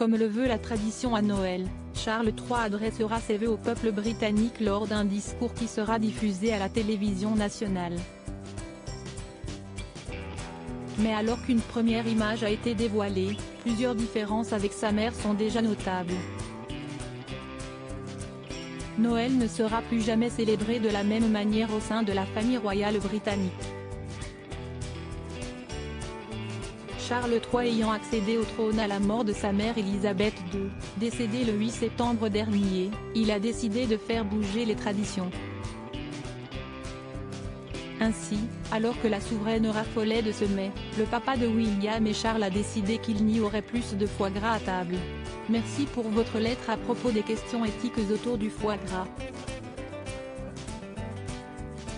Comme le veut la tradition à Noël, Charles III adressera ses vœux au peuple britannique lors d'un discours qui sera diffusé à la télévision nationale. Mais alors qu'une première image a été dévoilée, plusieurs différences avec sa mère sont déjà notables. Noël ne sera plus jamais célébré de la même manière au sein de la famille royale britannique. Charles III ayant accédé au trône à la mort de sa mère Élisabeth II, décédée le 8 septembre dernier, il a décidé de faire bouger les traditions. Ainsi, alors que la souveraine raffolait de ce mets, le papa de William et Charles a décidé qu'il n'y aurait plus de foie gras à table. Merci pour votre lettre à propos des questions éthiques autour du foie gras.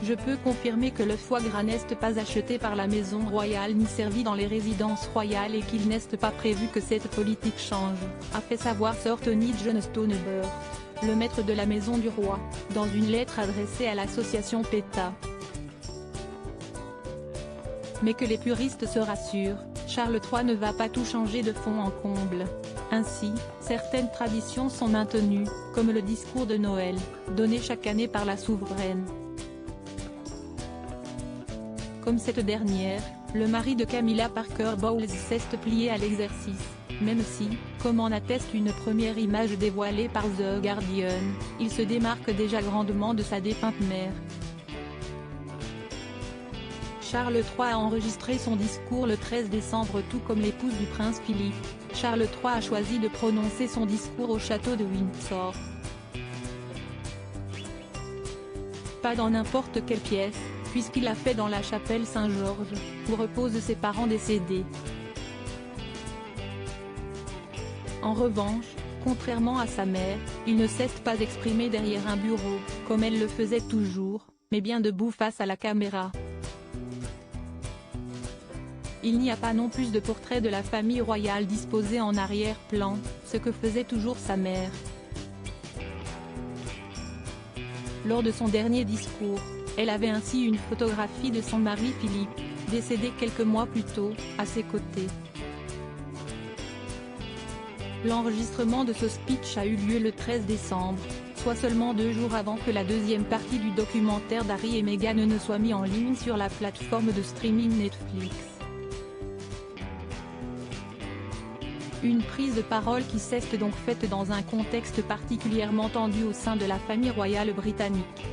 Je peux confirmer que le foie gras n'est pas acheté par la maison royale ni servi dans les résidences royales et qu'il n'est pas prévu que cette politique change, a fait savoir Sir Tony John Stoneburn, le maître de la maison du roi, dans une lettre adressée à l'association PETA. Mais que les puristes se rassurent, Charles III ne va pas tout changer de fond en comble. Ainsi, certaines traditions sont maintenues, comme le discours de Noël, donné chaque année par la souveraine. Comme cette dernière, le mari de Camilla Parker Bowles s'est plié à l'exercice, même si, comme en atteste une première image dévoilée par The Guardian, il se démarque déjà grandement de sa défunte mère. Charles III a enregistré son discours le 13 décembre tout comme l'épouse du prince Philippe. Charles III a choisi de prononcer son discours au château de Windsor. Pas dans n'importe quelle pièce, puisqu'il l'a fait dans la chapelle Saint-Georges, où reposent ses parents décédés. En revanche, contrairement à sa mère, il ne s'est pas exprimé derrière un bureau, comme elle le faisait toujours, mais bien debout face à la caméra. Il n'y a pas non plus de portrait de la famille royale disposé en arrière-plan, ce que faisait toujours sa mère. Lors de son dernier discours, elle avait ainsi une photographie de son mari Philippe, décédé quelques mois plus tôt, à ses côtés. L'enregistrement de ce speech a eu lieu le 13 décembre, soit seulement 2 jours avant que la deuxième partie du documentaire d'Harry et Meghan ne soit mis en ligne sur la plateforme de streaming Netflix. Une prise de parole qui s'est donc faite dans un contexte particulièrement tendu au sein de la famille royale britannique.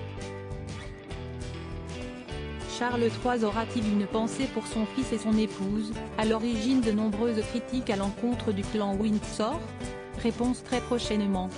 Charles III aura-t-il une pensée pour son fils et son épouse, à l'origine de nombreuses critiques à l'encontre du clan Windsor? Réponse très prochainement.